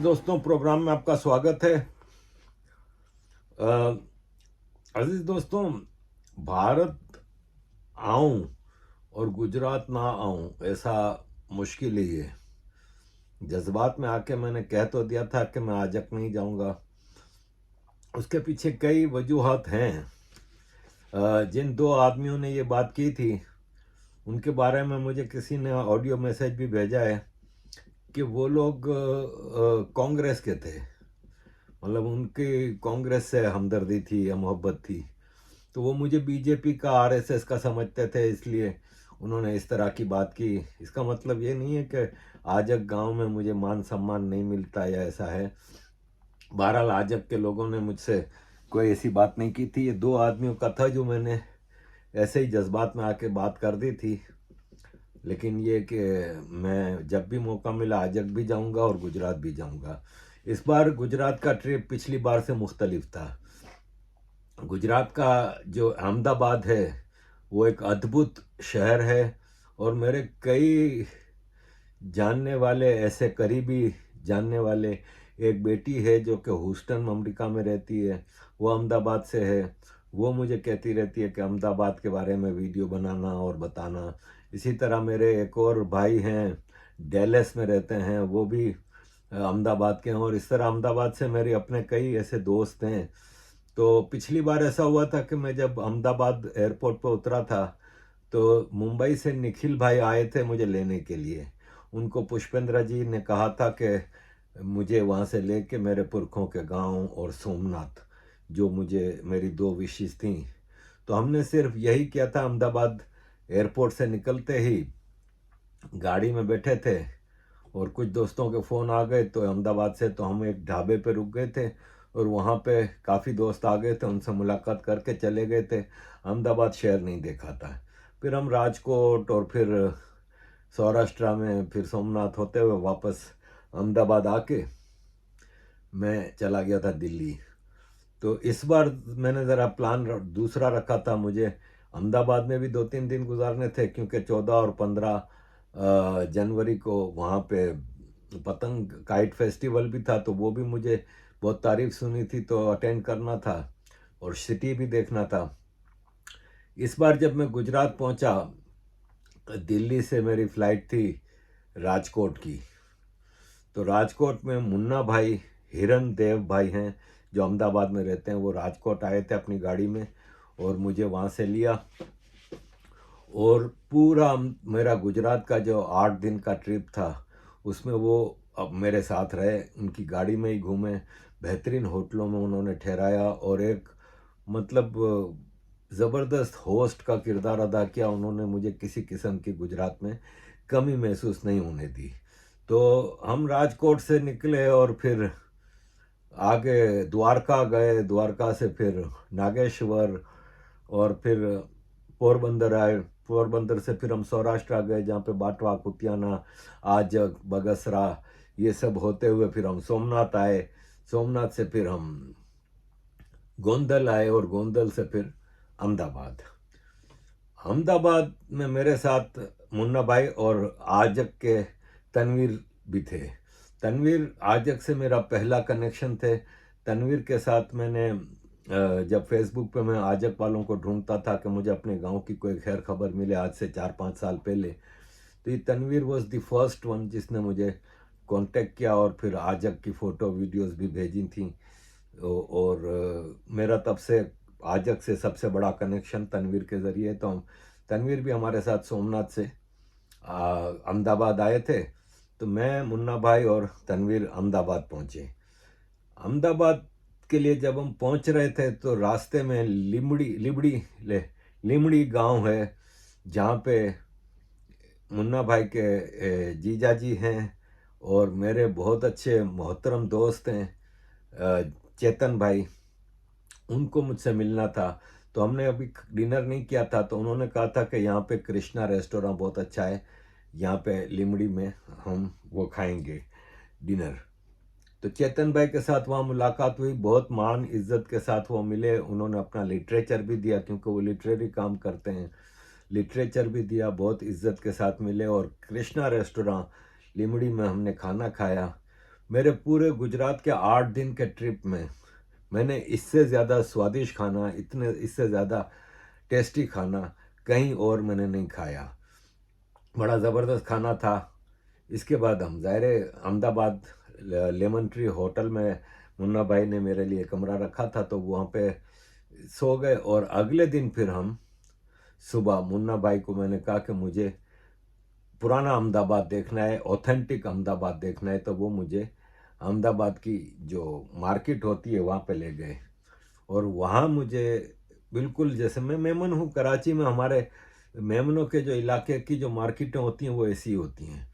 दोस्तों, प्रोग्राम में आपका स्वागत है। अजीज दोस्तों, भारत आऊं और गुजरात ना आऊं ऐसा मुश्किल ही है। जज्बात में आके मैंने कह तो दिया था कि मैं आजक नहीं जाऊंगा। उसके पीछे कई वजूहात हैं। जिन दो आदमियों ने ये बात की थी उनके बारे में मुझे किसी ने ऑडियो मैसेज भी भेजा है कि वो लोग कांग्रेस के थे। मतलब उनकी कांग्रेस से हमदर्दी थी या मोहब्बत थी, तो वो मुझे बीजेपी का आरएसएस का समझते थे, इसलिए उन्होंने इस तरह की बात की। इसका मतलब ये नहीं है कि आजक गांव में मुझे मान सम्मान नहीं मिलता या ऐसा है। बहरहाल आजक के लोगों ने मुझसे कोई ऐसी बात नहीं की थी। ये दो आदमियों का था जो मैंने ऐसे ही जज्बात में आके बात कर दी थी। लेकिन ये कि मैं जब भी मौका मिला आजक भी जाऊंगा और गुजरात भी जाऊंगा। इस बार गुजरात का ट्रिप पिछली बार से मुख्तलिफ था। गुजरात का जो अहमदाबाद है वो एक अद्भुत शहर है, और मेरे कई जानने वाले, ऐसे करीबी जानने वाले, एक बेटी है जो कि ह्यूस्टन अमेरिका में रहती है, वो अहमदाबाद से है। वो मुझे कहती रहती है कि अहमदाबाद के बारे में वीडियो बनाना और बताना। इसी तरह मेरे एक और भाई हैं, डैलस में रहते हैं, वो भी अहमदाबाद के हैं। और इस तरह अहमदाबाद से मेरे अपने कई ऐसे दोस्त हैं। तो पिछली बार ऐसा हुआ था कि मैं जब अहमदाबाद एयरपोर्ट पर उतरा था तो मुंबई से निखिल भाई आए थे मुझे लेने के लिए। उनको पुष्पेंद्र जी ने कहा था कि मुझे वहाँ से लेके मेरे पुरखों के गांव और सोमनाथ, जो मुझे मेरी दो विशेष थी। तो हमने सिर्फ यही किया था। अहमदाबाद एयरपोर्ट से निकलते ही गाड़ी में बैठे थे और कुछ दोस्तों के फ़ोन आ गए, तो अहमदाबाद से तो हम एक ढाबे पे रुक गए थे और वहाँ पे काफ़ी दोस्त आ गए थे, उनसे मुलाकात करके चले गए थे। अहमदाबाद शहर नहीं देखा था। फिर हम राजकोट और फिर सौराष्ट्र में, फिर सोमनाथ होते हुए वापस अहमदाबाद आके मैं चला गया था दिल्ली। तो इस बार मैंने ज़रा प्लान दूसरा रखा था। मुझे अहमदाबाद में भी 2-3 दिन गुजारने थे, क्योंकि 14 और 15 जनवरी को वहाँ पे पतंग काइट फेस्टिवल भी था, तो वो भी मुझे बहुत तारीफ सुनी थी, तो अटेंड करना था और सिटी भी देखना था। इस बार जब मैं गुजरात पहुँचा, दिल्ली से मेरी फ़्लाइट थी राजकोट की। तो राजकोट में मुन्ना भाई, हिरन देव भाई हैं जो अहमदाबाद में रहते हैं, वो राजकोट आए थे अपनी गाड़ी में और मुझे वहाँ से लिया। और पूरा मेरा गुजरात का जो 8 दिन का ट्रिप था उसमें वो अब मेरे साथ रहे, उनकी गाड़ी में ही घूमे, बेहतरीन होटलों में उन्होंने ठहराया और एक मतलब ज़बरदस्त होस्ट का किरदार अदा किया उन्होंने। मुझे किसी किस्म की गुजरात में कमी महसूस नहीं होने दी। तो हम राजकोट से निकले और फिर आगे द्वारका गए, द्वारका से फिर नागेश्वर और फिर पोरबंदर आए। पोरबंदर से फिर हम सौराष्ट्र आ गए, जहाँ पे बाटवा, कुतियाना, आजक, बगसरा, ये सब होते हुए फिर हम सोमनाथ आए। सोमनाथ से फिर हम गोंदल आए और गोंदल से फिर अहमदाबाद। अहमदाबाद में मेरे साथ मुन्ना भाई और आजक के तनवीर भी थे। तनवीर आजक से मेरा पहला कनेक्शन थे। तनवीर के साथ मैंने जब फेसबुक पे मैं आजक वालों को ढूंढता था कि मुझे अपने गांव की कोई खैर खबर मिले, आज से 4-5 साल पहले, तो ये Tanveer was the first one जिसने मुझे कांटेक्ट किया और फिर आजक की फ़ोटो वीडियोस भी भेजी थी। और मेरा तब से आजक से सबसे बड़ा कनेक्शन तनवीर के ज़रिए। तो तनवीर भी हमारे साथ सोमनाथ से अहमदाबाद आए थे। तो मैं, मुन्ना भाई और तनवीर अहमदाबाद पहुँचे। अहमदाबाद के लिए जब हम पहुंच रहे थे तो रास्ते में लिमड़ी गांव है, जहाँ पे मुन्ना भाई के जीजा जी हैं और मेरे बहुत अच्छे मोहतरम दोस्त हैं चेतन भाई, उनको मुझसे मिलना था। तो हमने अभी डिनर नहीं किया था, तो उन्होंने कहा था कि यहाँ पे कृष्णा रेस्टोरेंट बहुत अच्छा है, यहाँ पे लिमड़ी में हम वो खाएंगे डिनर। तो चेतन भाई के साथ वहाँ मुलाकात हुई, बहुत मान इज्जत के साथ वो मिले। उन्होंने अपना लिटरेचर भी दिया, क्योंकि वो लिटरेरी काम करते हैं, लिटरेचर भी दिया, बहुत इज्जत के साथ मिले। और कृष्णा रेस्टोरेंट लिमड़ी में हमने खाना खाया। मेरे पूरे गुजरात के 8 दिन के ट्रिप में मैंने इससे ज़्यादा स्वादिष्ट खाना, इतने इससे ज़्यादा टेस्टी खाना कहीं और मैंने नहीं खाया। बड़ा ज़बरदस्त खाना था। इसके बाद हम ज़ाहिर है अहमदाबाद लेमन ट्री होटल में मुन्ना भाई ने मेरे लिए कमरा रखा था, तो वहाँ पे सो गए। और अगले दिन फिर हम सुबह मुन्ना भाई को मैंने कहा कि मुझे पुराना अहमदाबाद देखना है, ऑथेंटिक अहमदाबाद देखना है, तो वो मुझे अहमदाबाद की जो मार्केट होती है वहाँ पे ले गए। और वहाँ मुझे बिल्कुल, जैसे मैं मेमन हूँ, कराची में हमारे मेमनों के जो इलाके की जो मार्केटें होती हैं वो ऐसी होती हैं।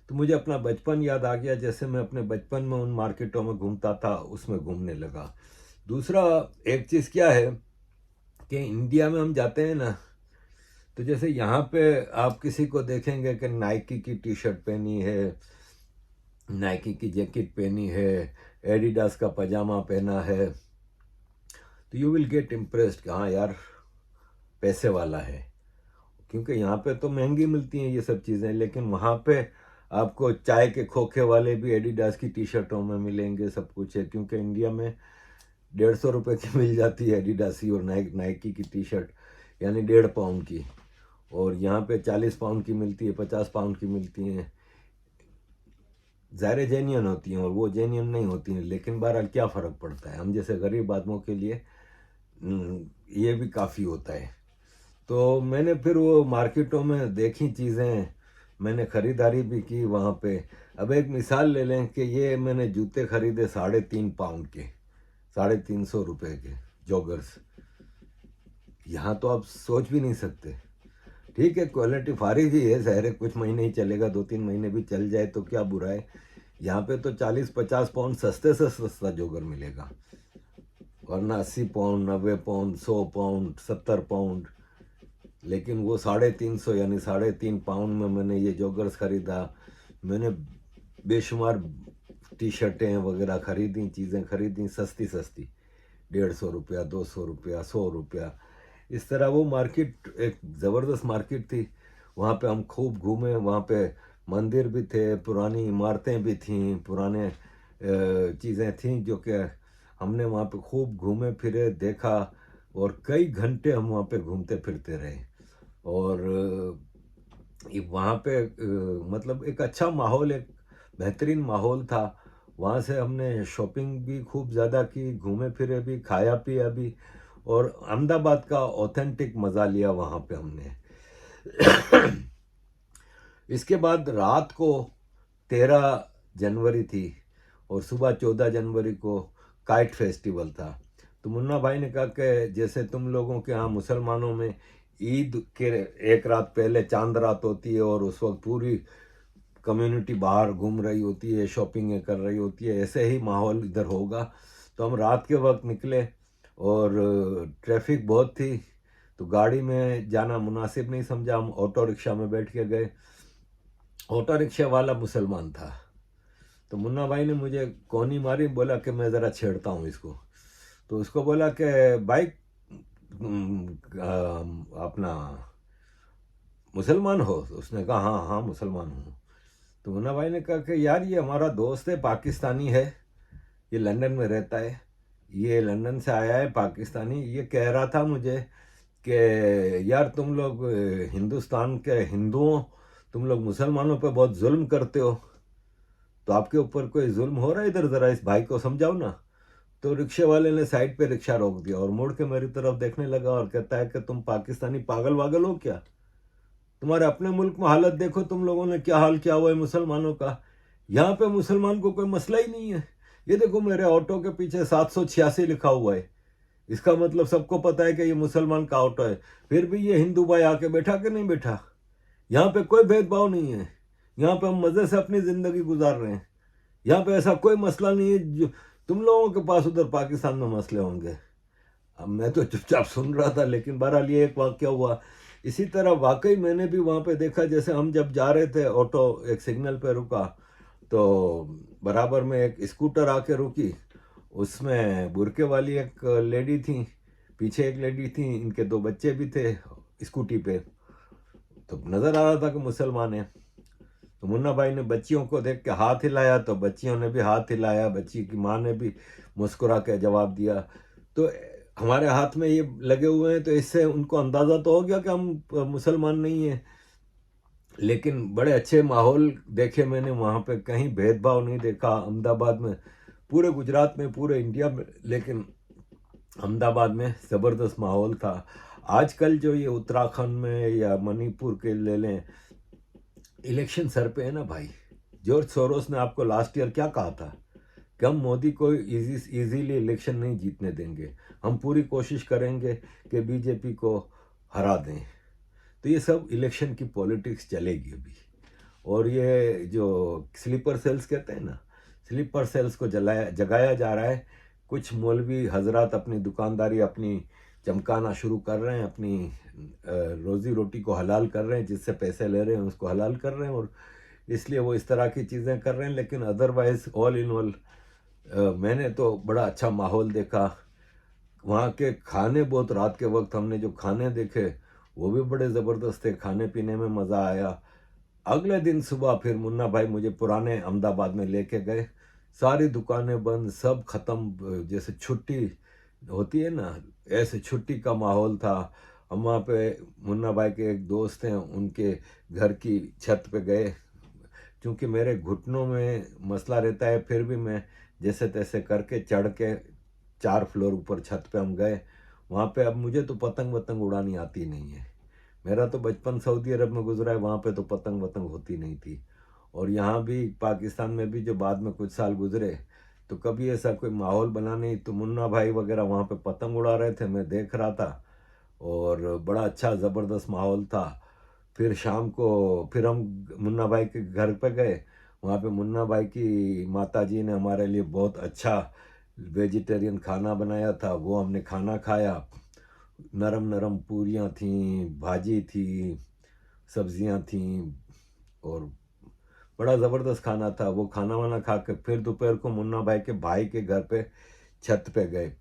तो मुझे अपना बचपन याद आ गया, जैसे मैं अपने बचपन में उन मार्केटों में घूमता था उसमें घूमने लगा। दूसरा एक चीज़ क्या है कि इंडिया में हम जाते हैं ना, तो जैसे यहाँ पे आप किसी को देखेंगे कि नाइकी की टी शर्ट पहनी है, नाइकी की जैकेट पहनी है, एडिडास का पजामा पहना है, तो यू विल गेट इम्प्रेस्ड कि हाँ यार पैसे वाला है। क्योंकि यहाँ पे तो महंगी मिलती हैं ये सब चीज़ें, लेकिन वहाँ पे आपको चाय के खोखे वाले भी एडिडास की टी शर्टों में मिलेंगे, सब कुछ है। क्योंकि इंडिया में 150 रुपये की मिल जाती है एडिडास की और नाइकी की टी शर्ट, यानी 1.5 पाउंड की। और यहाँ पे 40 पाउंड की मिलती है, 50 पाउंड की मिलती हैं। ज़ाहिर जेन्युइन होती हैं और वो जेन्युइन नहीं होती हैं, लेकिन बहरहाल क्या फ़र्क पड़ता है, हम जैसे गरीब आदमियों के लिए ये भी काफ़ी होता है। तो मैंने फिर वो मार्केटों में देखी चीज़ें, मैंने ख़रीदारी भी की वहाँ पे। अब एक मिसाल ले लें कि ये मैंने जूते ख़रीदे 3.5 पाउंड के, 350 रुपये के जॉगर्स। यहाँ तो आप सोच भी नहीं सकते। ठीक है, क्वालिटी फारी भी है, ज़ाहिर है कुछ महीने ही चलेगा, 2-3 महीने भी चल जाए तो क्या बुरा है। यहाँ पे तो 40-50 पाउंड सस्ते से सस्ता जॉगर मिलेगा, वरना 80 पाउंड, 90 पाउंड, 100 पाउंड, 70 पाउंड। लेकिन वो 350 यानी 3.5 पाउंड में मैंने ये जॉगर्स ख़रीदा। मैंने बेशुमार टी शर्टें वगैरह ख़रीदी, चीज़ें ख़रीदी सस्ती सस्ती, 150 रुपया, 200 रुपया, 100 रुपया। इस तरह वो मार्केट एक ज़बरदस्त मार्केट थी। वहाँ पे हम खूब घूमे, वहाँ पे मंदिर भी थे, पुरानी इमारतें भी थीं, पुराने चीज़ें थीं जो कि हमने वहाँ पे खूब घूमे फिरे, देखा। और कई घंटे हम वहाँ पे घूमते फिरते रहे। और वहाँ पे मतलब एक अच्छा माहौल, एक बेहतरीन माहौल था। वहाँ से हमने शॉपिंग भी खूब ज़्यादा की, घूमे फिरे भी, खाया पिया भी, और अहमदाबाद का ऑथेंटिक मज़ा लिया वहाँ पे हमने। इसके बाद रात को 13 जनवरी थी और सुबह 14 जनवरी को काइट फेस्टिवल था। तो मुन्ना भाई ने कहा कि जैसे तुम लोगों के यहाँ मुसलमानों में ईद के एक रात पहले चांद रात होती है और उस वक्त पूरी कम्युनिटी बाहर घूम रही होती है, शॉपिंग कर रही होती है, ऐसे ही माहौल इधर होगा। तो हम रात के वक्त निकले और ट्रैफिक बहुत थी, तो गाड़ी में जाना मुनासिब नहीं समझा, हम ऑटो रिक्शा में बैठ के गए। ऑटो रिक्शा वाला मुसलमान था, तो मुन्ना भाई ने मुझे कोनी मारी, बोला कि मैं ज़रा छेड़ता हूँ इसको। तो उसको बोला कि भाई अपना मुसलमान हो? तो उसने कहा हाँ हाँ मुसलमान हूँ। तो मुन्ना भाई ने कहा कि यार ये हमारा दोस्त है, पाकिस्तानी है, ये लंदन में रहता है, ये लंदन से आया है पाकिस्तानी। ये कह रहा था मुझे कि यार तुम लोग हिंदुस्तान के हिंदुओं, तुम लोग मुसलमानों पे बहुत जुल्म करते हो, तो आपके ऊपर कोई जुल्म हो रहा है इधर, ज़रा इस भाई को समझाओ ना। तो रिक्शे वाले ने साइड पे रिक्शा रोक दिया और मुड़ के मेरी तरफ देखने लगा और कहता है कि तुम पाकिस्तानी पागल वागल हो क्या? तुम्हारे अपने मुल्क में हालत देखो, तुम लोगों ने क्या हाल किया हुआ है मुसलमानों का। यहाँ पे मुसलमान को कोई मसला ही नहीं है। ये देखो मेरे ऑटो के पीछे 786 लिखा हुआ है, इसका मतलब सबको पता है कि ये मुसलमान का ऑटो है। फिर भी ये हिंदू भाई आके बैठा कि नहीं बैठा? यहाँ पे कोई भेदभाव नहीं है, यहाँ पे हम मज़े से अपनी ज़िंदगी गुजार रहे हैं। यहाँ पे ऐसा कोई मसला नहीं है जो तुम लोगों के पास उधर पाकिस्तान में मसले होंगे। अब मैं तो चुपचाप सुन रहा था, लेकिन बहरहाल ये एक वाक़या हुआ। इसी तरह वाकई मैंने भी वहाँ पे देखा, जैसे हम जब जा रहे थे, ऑटो एक सिग्नल पे रुका तो बराबर में एक स्कूटर आके रुकी, उसमें बुरके वाली एक लेडी थी, पीछे एक लेडी थी, इनके 2 बच्चे भी थे स्कूटी पे। तो नज़र आ रहा था कि मुसलमान है। तो मुन्ना भाई ने बच्चियों को देख के हाथ हिलाया, तो बच्चियों ने भी हाथ हिलाया, बच्ची की माँ ने भी मुस्कुरा के जवाब दिया। तो हमारे हाथ में ये लगे हुए हैं, तो इससे उनको अंदाज़ा तो हो गया कि हम मुसलमान नहीं हैं। लेकिन बड़े अच्छे माहौल देखे मैंने वहाँ पे, कहीं भेदभाव नहीं देखा अहमदाबाद में, पूरे गुजरात में, पूरे इंडिया में, लेकिन अहमदाबाद में ज़बरदस्त माहौल था। आजकल जो ये उत्तराखंड में या मणिपुर के ले लें, इलेक्शन सर पे है ना भाई। जॉर्ज सोरोस ने आपको लास्ट ईयर क्या कहा था कि हम मोदी को इजीली इलेक्शन नहीं जीतने देंगे, हम पूरी कोशिश करेंगे कि बीजेपी को हरा दें। तो ये सब इलेक्शन की पॉलिटिक्स चलेगी अभी। और ये जो स्लीपर सेल्स कहते हैं ना, स्लीपर सेल्स को जगाया जा रहा है। कुछ मौलवी हजरात अपनी दुकानदारी अपनी चमकाना शुरू कर रहे हैं, अपनी रोजी रोटी को हलाल कर रहे हैं, जिससे पैसे ले रहे हैं उसको हलाल कर रहे हैं, और इसलिए वो इस तरह की चीज़ें कर रहे हैं। लेकिन अदरवाइज ऑल इन ऑल मैंने तो बड़ा अच्छा माहौल देखा। वहाँ के खाने, बहुत रात के वक्त हमने जो खाने देखे वो भी बड़े ज़बरदस्त थे, खाने पीने में मज़ा आया। अगले दिन सुबह फिर मुन्ना भाई मुझे पुराने अहमदाबाद में लेके गए। सारी दुकानें बंद, सब ख़त्म, जैसे छुट्टी होती है ना, ऐसे छुट्टी का माहौल था। हम वहाँ पे मुन्ना भाई के एक दोस्त हैं, उनके घर की छत पे गए। क्योंकि मेरे घुटनों में मसला रहता है, फिर भी मैं जैसे तैसे करके चढ़ के 4 फ्लोर ऊपर छत पे हम गए। वहाँ पे अब मुझे तो पतंग वतंग उड़ानी आती नहीं है। मेरा तो बचपन सऊदी अरब में गुजरा है, वहाँ पे तो पतंग वतंग होती नहीं थी। और यहाँ भी पाकिस्तान में भी जो बाद में कुछ साल गुजरे, तो कभी ऐसा कोई माहौल बना नहीं। तो मुन्ना भाई वगैरह वहाँ पे पतंग उड़ा रहे थे, मैं देख रहा था, और बड़ा अच्छा ज़बरदस्त माहौल था। फिर शाम को फिर हम मुन्ना भाई के घर पे गए। वहाँ पे मुन्ना भाई की माता जी ने हमारे लिए बहुत अच्छा वेजिटेरियन खाना बनाया था, वो हमने खाना खाया। नरम नरम पूरियाँ थीं, भाजी थी, सब्जियां थीं, और बड़ा ज़बरदस्त खाना था। वो खाना वाना खा के फिर दोपहर को मुन्ना भाई के भाई के घर पे छत पे गए।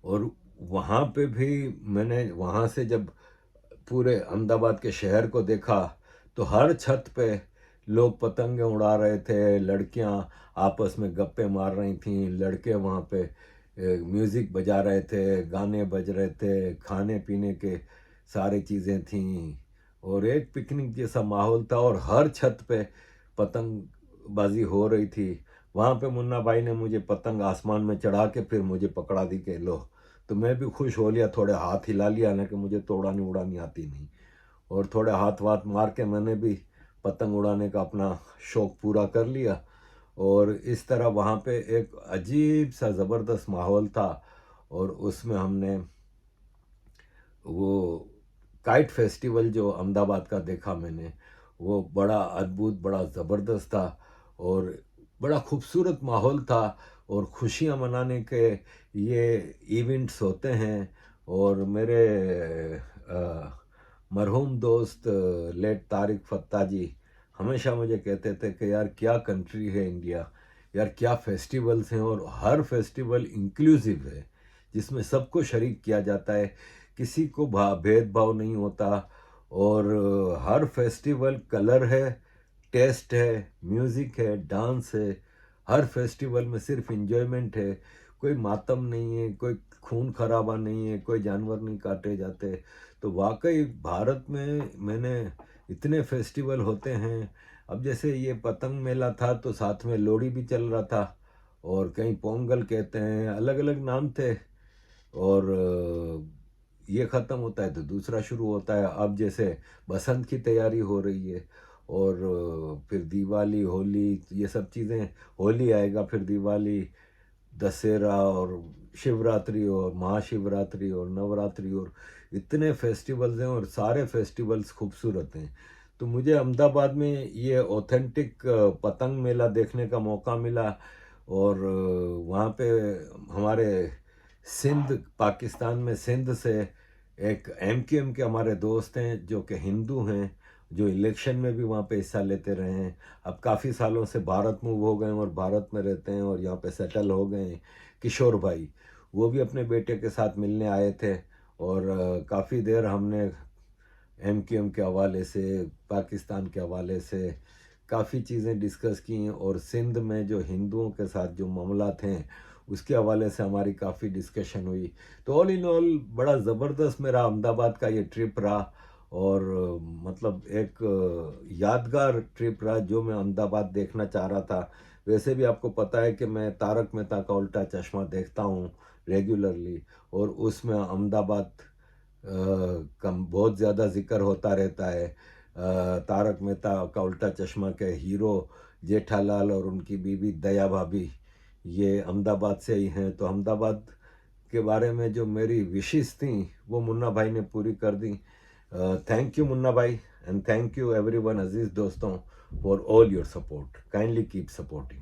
और वहाँ पे भी मैंने वहाँ से जब पूरे अहमदाबाद के शहर को देखा, तो हर छत पे लोग पतंगे उड़ा रहे थे, लड़कियां आपस में गप्पे मार रही थीं, लड़के वहाँ पे म्यूज़िक बजा रहे थे, गाने बज रहे थे, खाने पीने के सारी चीज़ें थीं, और एक पिकनिक जैसा माहौल था। और हर छत पे पतंगबाजी हो रही थी। वहाँ पे मुन्ना भाई ने मुझे पतंग आसमान में चढ़ा के फिर मुझे पकड़ा दी कि लो। तो मैं भी खुश हो लिया, थोड़े हाथ हिला लिया, ना कि मुझे तो उड़ानी आती नहीं। और थोड़े हाथ वाथ मार के मैंने भी पतंग उड़ाने का अपना शौक़ पूरा कर लिया। और इस तरह वहाँ पे एक अजीब सा ज़बरदस्त माहौल था। और उसमें हमने वो काइट फेस्टिवल जो अहमदाबाद का देखा मैंने, वो बड़ा अद्भुत, बड़ा ज़बरदस्त था, और बड़ा खूबसूरत माहौल था। और खुशियाँ मनाने के ये इवेंट्स होते हैं। और मेरे मरहूम दोस्त लेट तारिक फ़त्ता जी हमेशा मुझे कहते थे कि यार क्या कंट्री है इंडिया, यार क्या फेस्टिवल्स हैं, और हर फेस्टिवल इंक्लूसिव है, जिसमें सबको शरीक किया जाता है, किसी को भेदभाव नहीं होता। और हर फेस्टिवल कलर है, टेस्ट है, म्यूज़िक है, डांस है। हर फेस्टिवल में सिर्फ इंजॉयमेंट है, कोई मातम नहीं है, कोई खून खराबा नहीं है, कोई जानवर नहीं काटे जाते। तो वाकई भारत में मैंने इतने फेस्टिवल होते हैं। अब जैसे ये पतंग मेला था, तो साथ में लोहड़ी भी चल रहा था, और कहीं पोंगल कहते हैं, अलग अलग नाम थे। और ये ख़त्म होता है तो दूसरा शुरू होता है। अब जैसे बसंत की तैयारी हो रही है, और फिर दिवाली, होली, ये सब चीज़ें, होली आएगा, फिर दिवाली, दशहरा, और शिवरात्रि, और महाशिवरात्रि, और नवरात्रि, और इतने फेस्टिवल्स हैं, और सारे फेस्टिवल्स खूबसूरत हैं। तो मुझे अहमदाबाद में ये ऑथेंटिक पतंग मेला देखने का मौका मिला। और वहाँ पे हमारे सिंध, पाकिस्तान में सिंध से एक एमक्यूएम के हमारे दोस्त हैं जो कि हिंदू हैं, जो इलेक्शन में भी वहाँ पे हिस्सा लेते रहे हैं। अब काफ़ी सालों से भारत मूव हो गए और भारत में रहते हैं, और यहाँ पे सेटल हो गए हैं। किशोर भाई, वो भी अपने बेटे के साथ मिलने आए थे, और काफ़ी देर हमने एमक्यूएम के हवाले से पाकिस्तान के हवाले से काफ़ी चीज़ें डिस्कस की, और सिंध में जो हिंदुओं के साथ जो मामला थे उसके हवाले से हमारी काफ़ी डिस्कशन हुई। तो ऑल इन ऑल बड़ा ज़बरदस्त मेरा अहमदाबाद का ये ट्रिप रहा, और मतलब एक यादगार ट्रिप रहा जो मैं अहमदाबाद देखना चाह रहा था। वैसे भी आपको पता है कि मैं तारक मेहता का उल्टा चश्मा देखता हूँ रेगुलरली, और उसमें अहमदाबाद का बहुत ज़्यादा जिक्र होता रहता है। तारक मेहता का उल्टा चश्मा के हीरो जेठालाल और उनकी बीवी दया भाभी ये अहमदाबाद से ही हैं। तो अहमदाबाद के बारे में जो मेरी विशेष थी वो मुन्ना भाई ने पूरी कर दी। थैंक यू मुन्ना भाई, एंड थैंक यू एवरीवन अजीज दोस्तों for all your support. Kindly keep supporting.